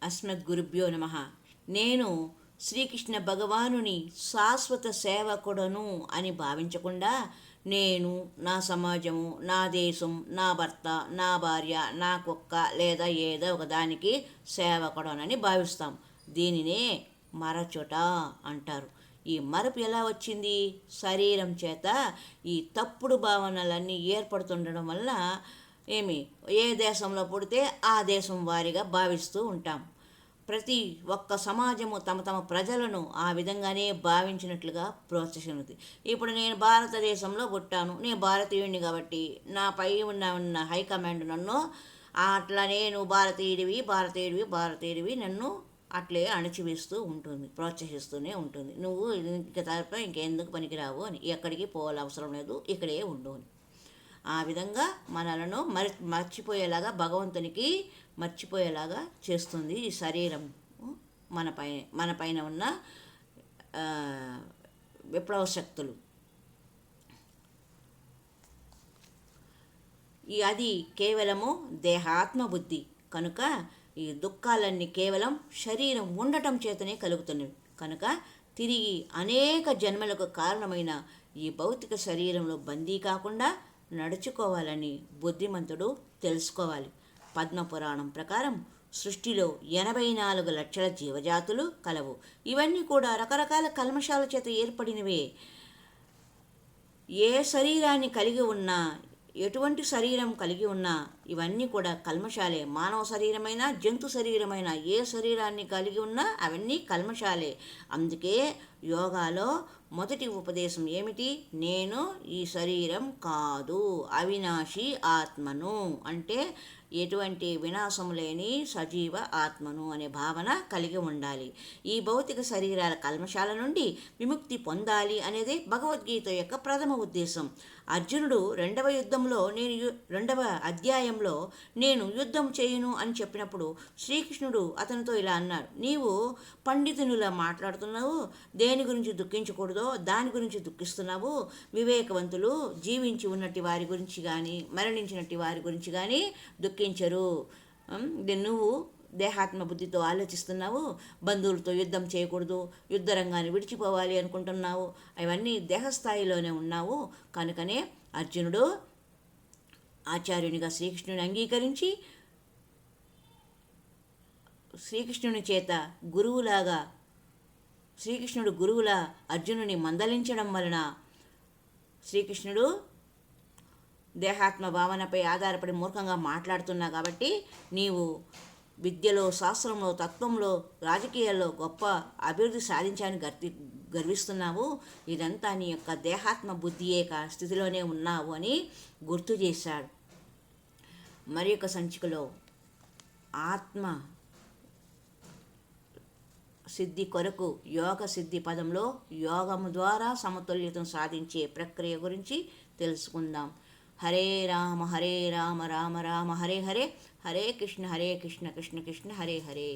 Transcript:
అస్మద్గురుభ్యో నమ. నేను శ్రీకృష్ణ భగవానుని శాశ్వత సేవకుడను అని భావించకుండా నేను, నా సమాజము, నా దేశం, నా భర్త, నా భార్య, నా కుక్క లేదా ఏదో ఒకదానికి సేవకుడనని భావిస్తాం. దీనినే మరచుట అంటారు. ఈ మరపు ఎలా వచ్చింది? శరీరం చేత ఈ తప్పుడు భావనలన్నీ ఏర్పడుతుండడం వల్ల ఏ దేశంలో పుడితే ఆ దేశం వారిగా భావిస్తూ ఉంటాం. ప్రతి ఒక్క సమాజము తమ తమ ప్రజలను ఆ విధంగానే భావించినట్లుగా ప్రోత్సహించింది. ఇప్పుడు నేను భారతదేశంలో పుట్టాను, నేను భారతీయుడిని కాబట్టి నాపై ఉన్న హైకమాండ్ నన్ను అట్లా నేను భారతీయుడివి నన్ను అట్లే అణచివేస్తూ ఉంటుంది, ప్రోత్సహిస్తూనే ఉంటుంది. నువ్వు ఇంక తప్ప ఇంకెందుకు పనికిరావు అని, ఎక్కడికి పోవాల అవసరం లేదు, ఇక్కడే ఉండు అని. ఆ విధంగా మనలను మర్చిపోయేలాగా, భగవంతునికి మర్చిపోయేలాగా చేస్తుంది ఈ శరీరం. మన పైన ఉన్న విప్లవ శక్తులు. అది కేవలము దేహాత్మ బుద్ధి కనుక ఈ దుఃఖాలన్నీ కేవలం శరీరం ఉండటం చేతనే కలుగుతున్నవి. కనుక తిరిగి అనేక జన్మలకు కారణమైన ఈ భౌతిక శరీరంలో బందీ కాకుండా నడుచుకోవాలని బుద్ధిమంతుడు తెలుసుకోవాలి. పద్మపురాణం ప్రకారం సృష్టిలో 84 లక్షల జీవజాతులు కలవు. ఇవన్నీ కూడా రకరకాల కల్మషాల చేత ఏర్పడినవే. ఏ శరీరాన్ని కలిగి ఉన్నా, ఎటువంటి శరీరం కలిగి ఉన్నా ఇవన్నీ కూడా కల్మషాలే. మానవ శరీరమైనా, జంతు శరీరమైనా, ఏ శరీరాన్ని కలిగి ఉన్నా అవన్నీ కల్మషాలే. అందుకే యోగాలో మొదటి ఉపదేశం ఏమిటి? నేను ఈ శరీరం కాదు, అవినాశి ఆత్మను, అంటే ఎటువంటి వినాశం లేని సజీవ ఆత్మను అనే భావన కలిగి ఉండాలి. ఈ భౌతిక శరీరాల కల్మషాల నుండి విముక్తి పొందాలి అనేదే భగవద్గీత యొక్క ప్రథమ ఉద్దేశం. అర్జునుడు రెండవ అధ్యాయంలో నేను యుద్ధం చేయను అని చెప్పినప్పుడు శ్రీకృష్ణుడు అతనితో ఇలా అన్నాడు: నీవు పండితునిలా మాట్లాడుతున్నావు, దేని గురించి దుఃఖించకూడదో దాని గురించి దుఃఖిస్తున్నావు. వివేకవంతులు జీవించి ఉన్నట్టి వారి గురించి కానీ, మరణించినట్టి వారి గురించి కానీ దుఃఖించరు. నువ్వు దేహాత్మ బుద్ధితో ఆలోచిస్తున్నావు, బంధువులతో యుద్ధం చేయకూడదు, యుద్ధ రంగాన్ని విడిచిపోవాలి అనుకుంటున్నావు, అవన్నీ దేహస్థాయిలోనే ఉన్నావు. కనుకనే అర్జునుడు ఆచార్యునిగా శ్రీకృష్ణుని అంగీకరించి శ్రీకృష్ణుని చేత శ్రీకృష్ణుడు గురువులా అర్జునుని మందలించడం వలన శ్రీకృష్ణుడు దేహాత్మ భావనపై ఆధారపడి మూర్ఖంగా మాట్లాడుతున్నా కాబట్టి నీవు విద్యలో, శాస్త్రంలో, తత్వంలో, రాజకీయాల్లో గొప్ప అభివృద్ధి సాధించాలని గర్విస్తున్నావు. ఇదంతా నీ యొక్క దేహాత్మ బుద్ధి స్థితిలోనే ఉన్నావు అని గుర్తు చేశాడు. మరి యొక్క సంచికలో ఆత్మ సిద్ధి కొరకు యోగ సిద్ధి పదంలో యోగము ద్వారా సమతుల్యతను సాధించే ప్రక్రియ గురించి తెలుసుకుందాం. హరే రామ రామ రామ హరే హరే, హరే కృష్ణ కృష్ణ కృష్ణ హరే హరే.